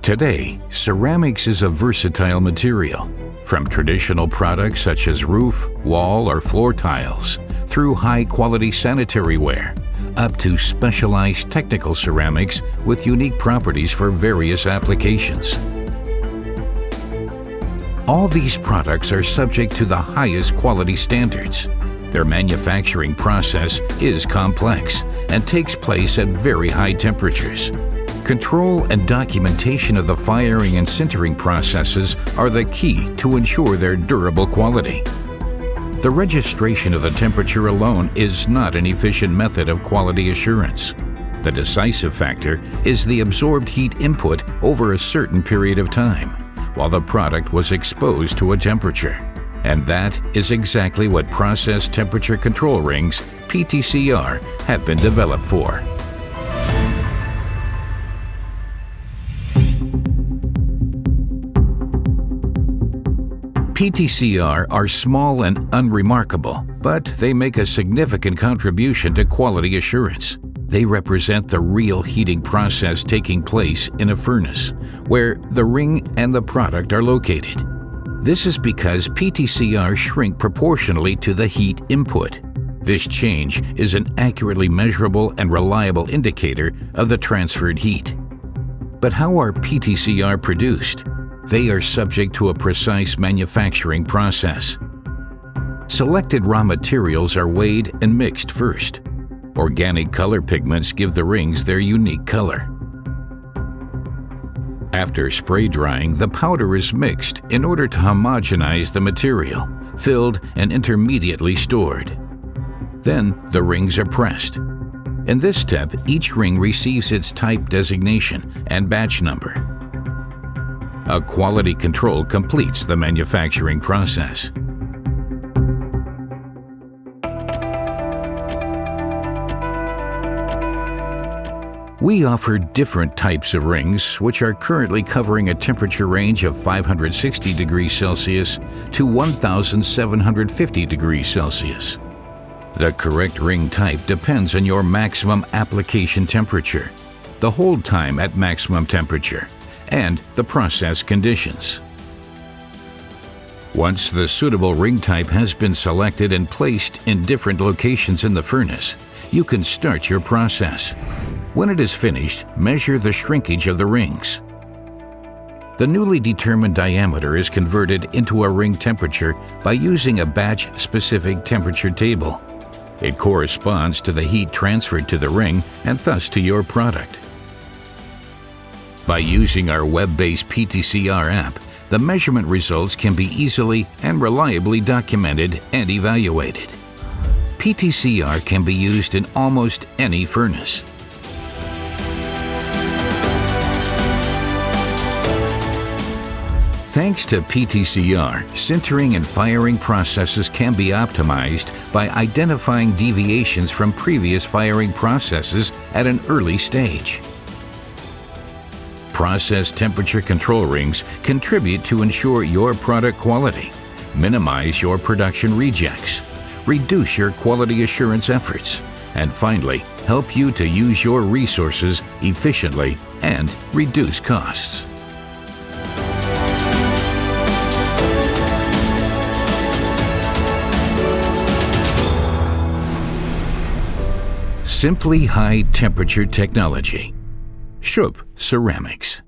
Today, ceramics is a versatile material, from traditional products such as roof, wall, or floor tiles, through high-quality sanitary ware, up to specialized technical ceramics with unique properties for various applications. All these products are subject to the highest quality standards. Their manufacturing process is complex and takes place at very high temperatures. Control and documentation of the firing and sintering processes are the key to ensure their durable quality. The registration of the temperature alone is not an efficient method of quality assurance. The decisive factor is the absorbed heat input over a certain period of time, while the product was exposed to a temperature. And that is exactly what Process Temperature Control Rings PTCR have been developed for. PTCR are small and unremarkable, but they make a significant contribution to quality assurance. They represent the real heating process taking place in a furnace, where the ring and the product are located. This is because PTCR shrink proportionally to the heat input. This change is an accurately measurable and reliable indicator of the transferred heat. But how are PTCR produced? They are subject to a precise manufacturing process. Selected raw materials are weighed and mixed first. Organic color pigments give the rings their unique color. After spray drying, the powder is mixed in order to homogenize the material, filled and intermediately stored. Then the rings are pressed. In this step, each ring receives its type designation and batch number. A quality control completes the manufacturing process. We offer different types of rings, which are currently covering a temperature range of 560 degrees Celsius to 1,750 degrees Celsius. The correct ring type depends on your maximum application temperature, the hold time at maximum temperature, and the process conditions. Once the suitable ring type has been selected and placed in different locations in the furnace, you can start your process. When it is finished, measure the shrinkage of the rings. The newly determined diameter is converted into a ring temperature by using a batch-specific temperature table. It corresponds to the heat transferred to the ring and thus to your product. By using our web-based PTCR app, the measurement results can be easily and reliably documented and evaluated. PTCR can be used in almost any furnace. Thanks to PTCR, sintering and firing processes can be optimized by identifying deviations from previous firing processes at an early stage. Process temperature control rings contribute to ensure your product quality, minimize your production rejects, reduce your quality assurance efforts, and finally, help you to use your resources efficiently and reduce costs. Simply high temperature technology. SCHUPP Ceramics.